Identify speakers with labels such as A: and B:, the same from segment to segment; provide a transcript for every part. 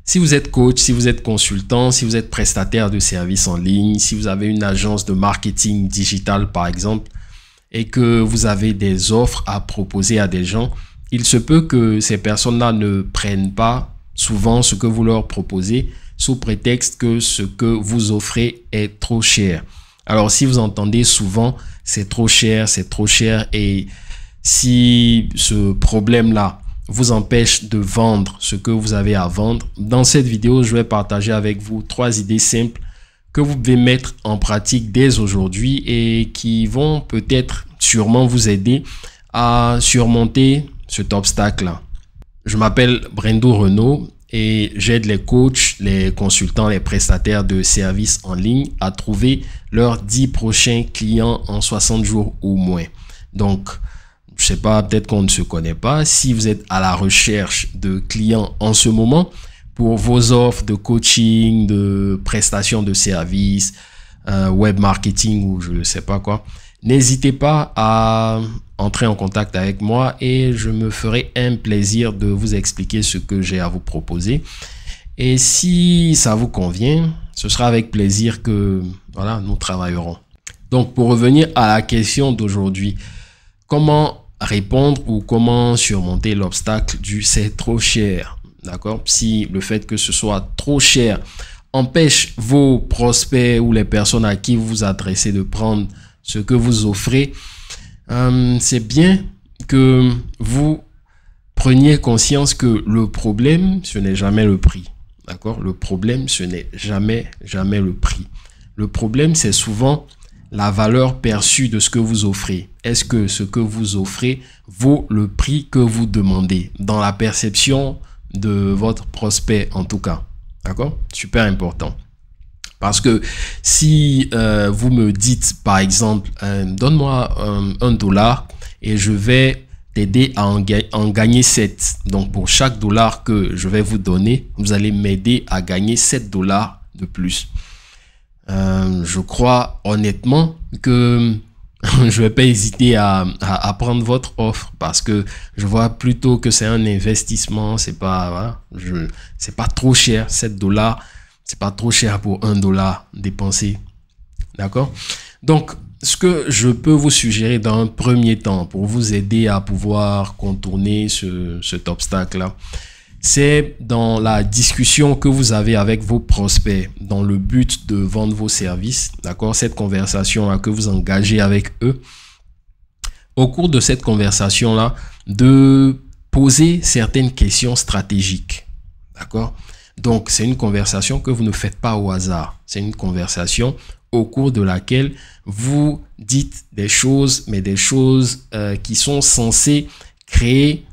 A: Si vous êtes coach, si vous êtes consultant, si vous êtes prestataire de services en ligne, si vous avez une agence de marketing digital par exemple et que vous avez des offres à proposer à des gens, il se peut que ces personnes-là ne prennent pas souvent ce que vous leur proposez sous prétexte que ce que vous offrez est trop cher. Alors si vous entendez souvent c'est trop cher et si ce problème-là vous empêche de vendre ce que vous avez à vendre, dans cette vidéo, je vais partager avec vous 3 idées simples que vous pouvez mettre en pratique dès aujourd'hui et qui vont peut-être sûrement vous aider à surmonter cet obstacle-là. Je m'appelle Brendo Renaud et j'aide les coachs, les consultants, les prestataires de services en ligne à trouver leurs 10 prochains clients en 60 jours ou moins. Donc, je sais pas, peut-être qu'on ne se connaît pas. Si vous êtes à la recherche de clients en ce moment pour vos offres de coaching, de prestation de services, web marketing ou je ne sais pas quoi, n'hésitez pas à entrer en contact avec moi et je me ferai un plaisir de vous expliquer ce que j'ai à vous proposer. Et si ça vous convient, ce sera avec plaisir que voilà, nous travaillerons. Donc, pour revenir à la question d'aujourd'hui, comment répondre ou comment surmonter l'obstacle du c'est trop cher, d'accord? Si le fait que ce soit trop cher empêche vos prospects ou les personnes à qui vous vous adressez de prendre ce que vous offrez, c'est bien que vous preniez conscience que le problème, ce n'est jamais le prix, d'accord? Le problème, ce n'est jamais le prix. Le problème, c'est souvent la valeur perçue de ce que vous offrez. Est-ce que ce que vous offrez vaut le prix que vous demandez dans la perception de votre prospect en tout cas? D'accord? Super important. Parce que si vous me dites par exemple, donne-moi $1 et je vais t'aider à en gagner 7. Donc pour chaque dollar que je vais vous donner, vous allez m'aider à gagner $7 de plus. Je crois honnêtement que je vais pas hésiter à prendre votre offre parce que je vois plutôt que c'est un investissement. C'est pas, voilà, c'est pas trop cher. $7, c'est pas trop cher pour $1 dépensé. D'accord? Donc, ce que je peux vous suggérer dans un premier temps pour vous aider à pouvoir contourner cet obstacle-là, c'est dans la discussion que vous avez avec vos prospects dans le but de vendre vos services, d'accord? Cette conversation-là que vous engagez avec eux. Au cours de cette conversation-là, de poser certaines questions stratégiques, d'accord? Donc, c'est une conversation que vous ne faites pas au hasard. C'est une conversation au cours de laquelle vous dites des choses, mais des choses qui sont censées créer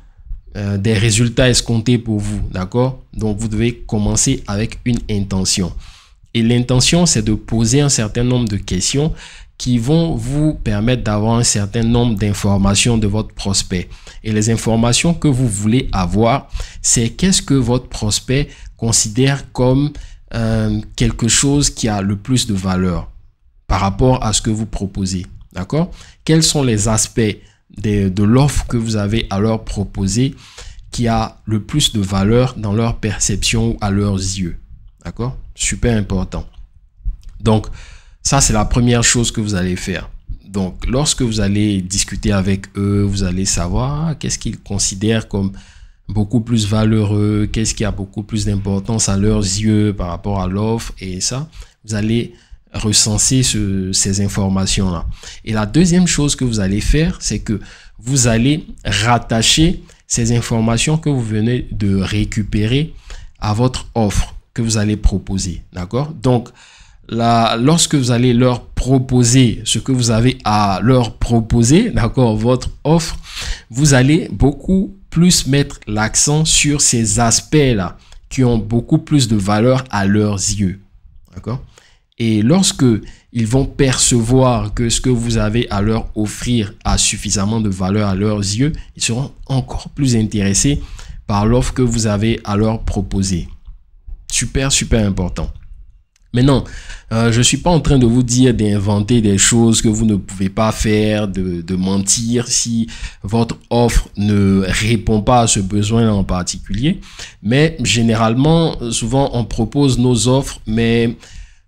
A: des résultats escomptés pour vous, d'accord? Donc, vous devez commencer avec une intention. Et l'intention, c'est de poser un certain nombre de questions qui vont vous permettre d'avoir un certain nombre d'informations de votre prospect. Et les informations que vous voulez avoir, c'est qu'est-ce que votre prospect considère comme quelque chose qui a le plus de valeur par rapport à ce que vous proposez, d'accord? Quels sont les aspects de l'offre que vous avez à leur proposer qui a le plus de valeur dans leur perception ou à leurs yeux, d'accord? Super important. Donc, ça, c'est la première chose que vous allez faire. Donc, lorsque vous allez discuter avec eux, vous allez savoir qu'est-ce qu'ils considèrent comme beaucoup plus valeureux, qu'est-ce qui a beaucoup plus d'importance à leurs yeux par rapport à l'offre. Et ça, vous allez recenser ces informations-là. Et la deuxième chose que vous allez faire, c'est que vous allez rattacher ces informations que vous venez de récupérer à votre offre que vous allez proposer. D'accord? Donc, lorsque vous allez leur proposer ce que vous avez à leur proposer, d'accord, votre offre, vous allez beaucoup plus mettre l'accent sur ces aspects-là qui ont beaucoup plus de valeur à leurs yeux. D'accord? Et lorsque ils vont percevoir que ce que vous avez à leur offrir a suffisamment de valeur à leurs yeux, ils seront encore plus intéressés par l'offre que vous avez à leur proposer. Super, super important. Maintenant, je ne suis pas en train de vous dire d'inventer des choses que vous ne pouvez pas faire, de mentir si votre offre ne répond pas à ce besoin en particulier. Mais généralement, souvent, on propose nos offres, mais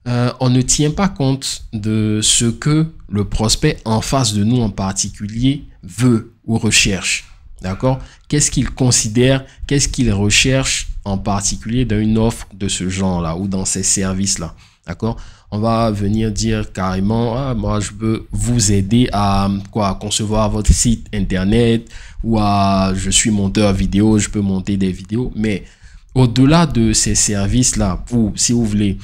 A: on ne tient pas compte de ce que le prospect en face de nous en particulier veut ou recherche. D'accord? Qu'est-ce qu'il considère, qu'est-ce qu'il recherche en particulier dans une offre de ce genre-là ou dans ces services-là. D'accord? On va venir dire carrément, ah, moi je veux vous aider à concevoir votre site internet ou je suis monteur vidéo, je peux monter des vidéos. Mais au-delà de ces services-là, ou si vous voulez,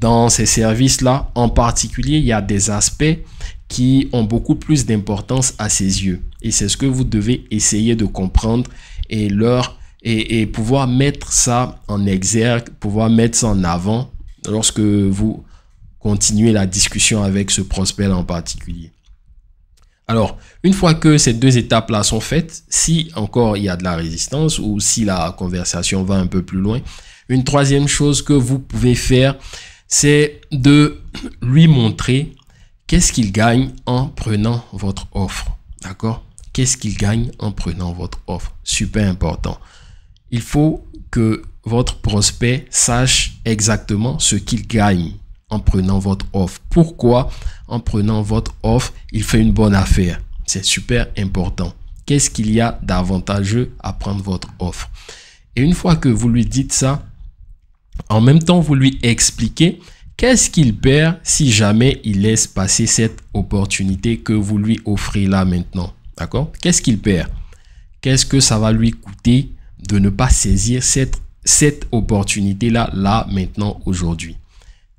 A: dans ces services-là, en particulier, il y a des aspects qui ont beaucoup plus d'importance à ses yeux. Et c'est ce que vous devez essayer de comprendre et pouvoir mettre ça en exergue, pouvoir mettre ça en avant lorsque vous continuez la discussion avec ce prospect en particulier. Alors, une fois que ces deux étapes-là sont faites, si encore il y a de la résistance ou si la conversation va un peu plus loin, une troisième chose que vous pouvez faire, c'est de lui montrer qu'est-ce qu'il gagne en prenant votre offre. D'accord? Qu'est-ce qu'il gagne en prenant votre offre? Super important. Il faut que votre prospect sache exactement ce qu'il gagne en prenant votre offre. Pourquoi en prenant votre offre, il fait une bonne affaire? C'est super important. Qu'est-ce qu'il y a d'avantageux à prendre votre offre? Et une fois que vous lui dites ça, en même temps, vous lui expliquez qu'est-ce qu'il perd si jamais il laisse passer cette opportunité que vous lui offrez là maintenant. D'accord? Qu'est-ce qu'il perd? Qu'est-ce que ça va lui coûter de ne pas saisir cette opportunité-là, là, maintenant, aujourd'hui?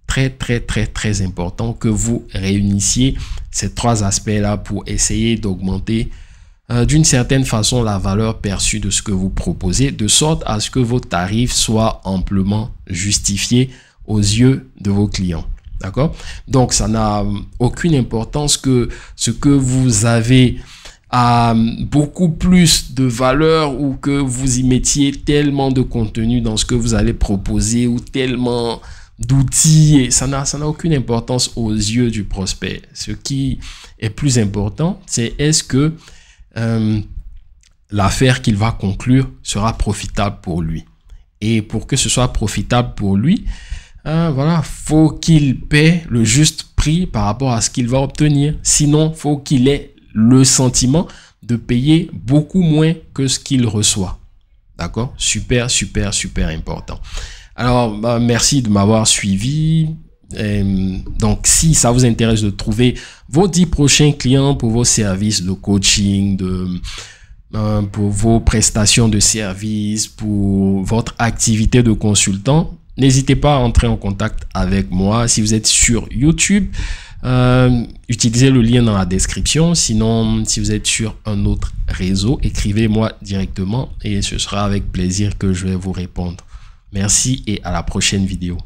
A: Très, très, très, très important que vous réunissiez ces trois aspects-là pour essayer d'augmenter d'une certaine façon la valeur perçue de ce que vous proposez, de sorte à ce que vos tarifs soient amplement justifiés aux yeux de vos clients. D'accord? Donc, ça n'a aucune importance que ce que vous avez a beaucoup plus de valeur ou que vous y mettiez tellement de contenu dans ce que vous allez proposer ou tellement d'outils. Et ça n'a aucune importance aux yeux du prospect. Ce qui est plus important, c'est est-ce que l'affaire qu'il va conclure sera profitable pour lui. Et pour que ce soit profitable pour lui, voilà, faut qu'il paie le juste prix par rapport à ce qu'il va obtenir. Sinon, faut qu'il ait le sentiment de payer beaucoup moins que ce qu'il reçoit. D'accord? Super, super, super important. Alors, merci de m'avoir suivi. Donc, si ça vous intéresse de trouver vos 10 prochains clients pour vos services de coaching, pour vos prestations de services, pour votre activité de consultant, n'hésitez pas à entrer en contact avec moi. Si vous êtes sur YouTube, utilisez le lien dans la description. Sinon, si vous êtes sur un autre réseau, écrivez-moi directement et ce sera avec plaisir que je vais vous répondre. Merci et à la prochaine vidéo.